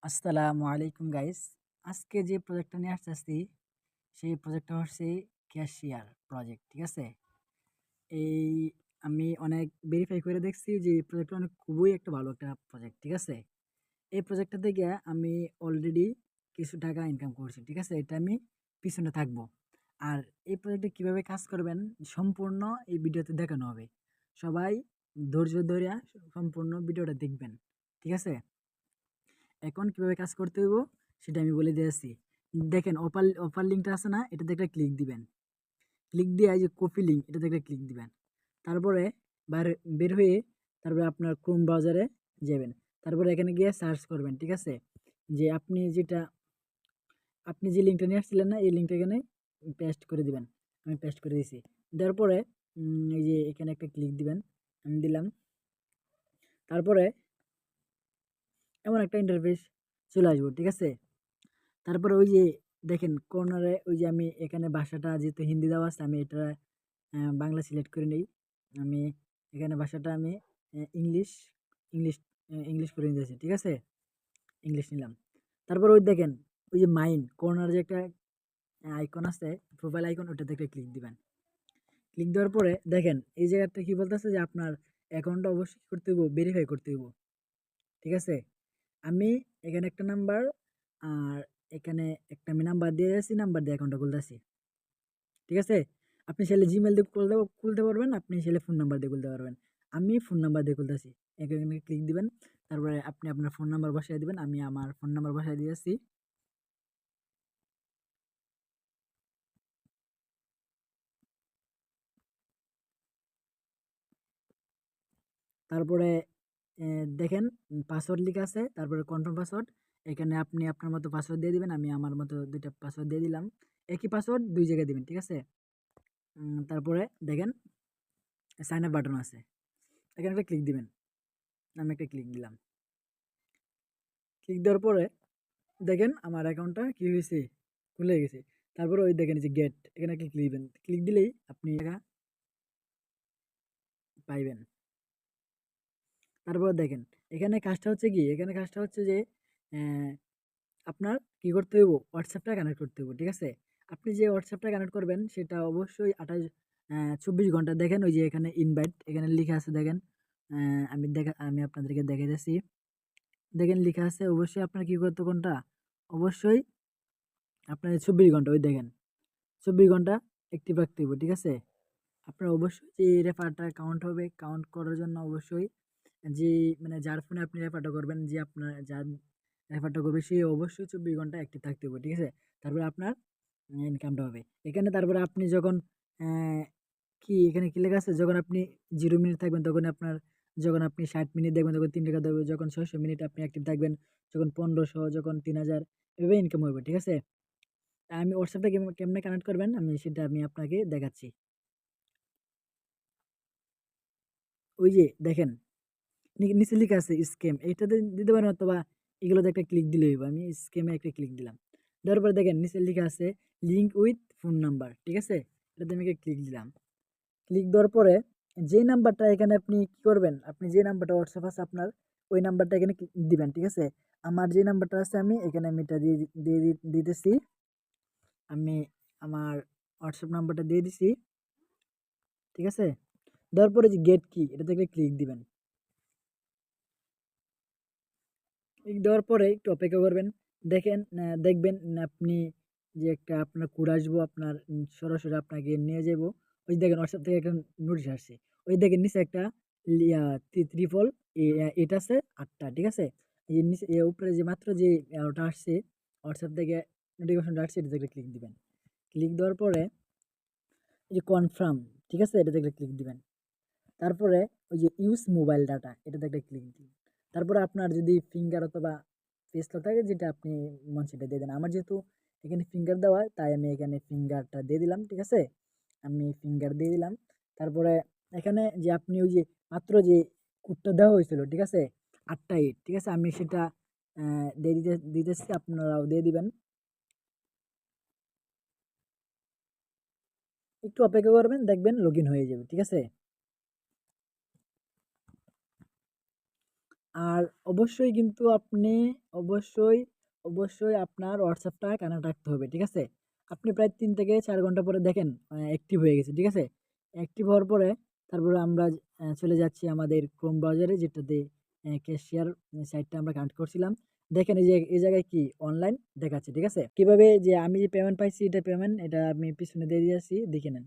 আসসালামু আলাইকুম গাইস। আজকে যে প্রজেক্টটা নিয়ে আসতেছি সেই প্রজেক্টটা হচ্ছে ক্যাশিয়ার প্রজেক্ট। ঠিক আছে? এই আমি অনেক ভেরিফাই করে দেখছি যে এই প্রজেক্টটা খুবই একটা ভালো একটা প্রজেক্ট। ঠিক আছে? এই প্রজেক্টটা থেকে আমি অলরেডি কিছু টাকা ইনকাম করছি। ঠিক আছে? এটা আমি পিছনে থাকবো। আর এই প্রজেক্টে কিভাবে কাজ করবেন সম্পূর্ণ এই ভিডিওতে দেখানো হবে। সবাই ধৈর্য ধরে সম্পূর্ণ ভিডিওটা দেখবেন। ঠিক আছে? এখন কিভাবে কাজ করতে হইব সেটা আমি বলে দিয়েছি। দেখেন অপার অপার লিঙ্কটা আছে না, এটাতে একটা ক্লিক দিবেন। ক্লিক দিয়ে এই যে কপি লিঙ্ক এটাতে একটা ক্লিক দিবেন। তারপরে বের হয়ে তারপরে আপনার ক্রোম ব্রাউজারে যাবেন। তারপরে এখানে গিয়ে সার্চ করবেন। ঠিক আছে? যে আপনি যে লিঙ্কটা নিয়ে আসছিলেন না, এই লিঙ্কটা এখানে পেস্ট করে দিবেন। আমি পেস্ট করে দিয়েছি। দেওয়ার পরে এই যে এখানে একটা ক্লিক দিবেন। আমি দিলাম। তারপরে এমন একটা ইন্টারফেস চলে আসবো। ঠিক আছে? তারপরে ওই যে দেখেন কর্নারে ওই যে আমি এখানে ভাষাটা যেহেতু হিন্দি দেওয়া আছে আমি এটা বাংলা সিলেক্ট করে নিই। আমি এখানে ভাষাটা আমি ইংলিশ ইংলিশ ইংলিশ করে নিতেছি। ঠিক আছে? ইংলিশ নিলাম। তারপর ওই দেখেন ওই যে মাইন কর্নার যে একটা আইকন আছে, প্রোফাইল আইকন, ওটাতে একটা ক্লিক দিবেন। ক্লিক দেওয়ার পরে দেখেন এই জায়গাতে কি বলতেছে যে আপনার অ্যাকাউন্টটা অবশ্যই করতে হইব, ভেরিফাই করতে হইব। ঠিক আছে? আমি এখানে একটা নাম্বার আর এখানে একটা আমি নাম্বার দিয়ে যাচ্ছি, নাম্বার দিয়ে অ্যাকাউন্টটা খুলতেছি। ঠিক আছে? আপনি চাইলে জিমেল দিয়ে খুলতে পারবেন, আপনি চাইলে ফোন নাম্বার দিয়ে খুলতে পারবেন। আমি ফোন নাম্বার দিয়ে খুলতেছি। এখানে ক্লিক দিবেন। তারপরে আপনি আপনার ফোন নাম্বার বসায় দিবেন। আমি আমার ফোন নাম্বার বসায় দিয়েছি। তারপরে দেখেন পাসওয়ার্ড লিখা আছে, তারপরে কনফার্ম পাসওয়ার্ড। এখানে আপনি আপনার মতো পাসওয়ার্ড দিয়ে দিবেন। আমি আমার মতো ২ টা পাসওয়ার্ড দিয়ে দিলাম। একই পাসওয়ার্ড ২ জায়গায় দিবেন। ঠিক আছে? তারপরে দেখেন সাইন আপ বাটন আছে। এখানে একটা ক্লিক দিবেন। আমি একটা ক্লিক দিলাম। ক্লিক দেওয়ার পরে দেখেন আমার অ্যাকাউন্টটা কি হয়েছে, খুলে গেছে। তারপরে ওই দেখেন যে গেট, এখানে একটা ক্লিক দিবেন। ক্লিক দিলেই আপনি টাকা পাইবেন। তারপরে দেখেন এখানে কাজটা হচ্ছে যে আহ, আপনার কি করতে হইব, হোয়াটসঅ্যাপটা কানেক্ট করতে হইব। ঠিক আছে? আপনি যে হোয়াটসঅ্যাপটা কানেক্ট করবেন সেটা অবশ্যই 24 ঘন্টা। দেখেন ওই যে এখানে ইনভাইট এখানে লিখা আছে দেখেন। আমি আপনাদেরকে দেখে দিচ্ছি। দেখেন লিখা আছে অবশ্যই আপনার কি করতে কোনটা, অবশ্যই আপনার 24 ঘন্টা, ওই দেখেন 24 ঘন্টা অ্যাক্টিভ রাখতে হইব। ঠিক আছে? আপনার অবশ্যই যে রেফারটা কাউন্ট হবে, কাউন্ট করার জন্য অবশ্যই যে মানে যার ফোনে আপনি রেফারটা করবেন, যে আপনার যার রেফারটা করবে সে অবশ্যই 24 ঘন্টা অ্যাক্টিভ থাকতে হবে। ঠিক আছে? তারপরে আপনার ইনকামটা হবে এখানে। তারপরে আপনি যখন আহ, এখানে কি লেখা আছে, যখন আপনি 0 মিনিট থাকবেন তখন আপনার, যখন আপনি 60 মিনিট দেখবেন তখন 3 টাকা দেবে, যখন 600 মিনিট আপনি অ্যাক্টিভ থাকবেন যখন 1500, যখন 3000, এভাবে ইনকাম হবে। ঠিক আছে? তা আমি হোয়াটসঅ্যাপটা কেমনে কানেক্ট করবেন সেটা আমি আপনাকে দেখাচ্ছি। ওই যে দেখেন নিচে লেখা আছে স্ক্যাম, এইটাতে দিতে পারেন, অথবা এগুলোতে একটা ক্লিক দিলে হইব। আমি স্ক্যামে একটা ক্লিক দিলাম। দেওয়ার পরে দেখেন নিচে লেখা আছে লিঙ্ক উইথ ফোন নাম্বার। ঠিক আছে? এটাতে আমি একটা ক্লিক দিলাম। ক্লিক দেওয়ার পরে যে নাম্বারটা এখানে আপনি কি করবেন, আপনি যে নাম্বারটা হোয়াটসঅ্যাপ আছে আপনার, ওই নাম্বারটা এখানে দিবেন। ঠিক আছে? আমার যে নাম্বারটা আছে আমি এটা দিতেছি। আমি আমার হোয়াটসঅ্যাপ নাম্বারটা দিয়ে দিছি। ঠিক আছে? দেওয়ার পরে যে গেট কি, এটাতে একটা ক্লিক দিবেন। ক্লিক দেওয়ার পরে একটু অপেক্ষা করবেন। দেখবেন আপনি যে একটা আপনার কোড আসবো, আপনার সরাসরি আপনাকে নিয়ে যাবো। ওই যে দেখেন হোয়াটসঅ্যাপ থেকে একটা নোটিশ আসছে। ওই দেখেন নিচে একটা ত্রিপল এটা আছে 8টা। ঠিক আছে? এই যে নিচে উপরে যে মাত্র যে ওটা আসছে হোয়াটসঅ্যাপ থেকে নোটিফিকেশনটা আসছে, এটাতে একটা ক্লিক দিবেন। ক্লিক দেওয়ার পরে এই যে কনফার্ম, ঠিক আছে, এটাতে একটা ক্লিক দিবেন। তারপরে ওই যে ইউজ মোবাইল ডাটা, এটাতে একটা ক্লিক দিন। তারপরে আপনার যদি ফিঙ্গার অথবা ফেস লক থাকে, যেটা আপনি মন সেটা দিয়ে দেন। আমার যেহেতু এখানে ফিঙ্গার দেওয়া, তাই আমি এখানে ফিঙ্গারটা দিয়ে দিলাম। ঠিক আছে? আমি ফিঙ্গার দিয়ে দিলাম। তারপরে এখানে যে আপনি ওই যে মাত্র যে কোডটা দেওয়া হয়েছিল, ঠিক আছে, 8টা 8, ঠিক আছে, আমি সেটা দিতেছি, আপনারাও দিয়ে দিবেন। একটু অপেক্ষা করবেন, দেখবেন লগ ইন হয়ে যাবে। ঠিক আছে? আর অবশ্যই কিন্তু আপনি অবশ্যই, অবশ্যই আপনার WhatsApp-টা কানেক্ট রাখতে হবে। ঠিক আছে? আপনি প্রায় ৩ থেকে ৪ ঘন্টা পরে দেখেন অ্যাক্টিভ হয়ে গেছে। ঠিক আছে? অ্যাক্টিভ হওয়ার পরে তারপরে আমরা চলে যাচ্ছি আমাদের Chrome ব্রাউজারে, যেটাতে ক্যাশিয়ার সাইটটা আমরা কানেক্ট করছিলাম। দেখেন এই যে এই জায়গায় কি অনলাইন দেখাচ্ছে। ঠিক আছে? কিভাবে যে আমি যে পেমেন্ট পাইছি, এটা পেমেন্ট, এটা আমি পিছনে দিয়ে দিয়েছি, দেখে নেন।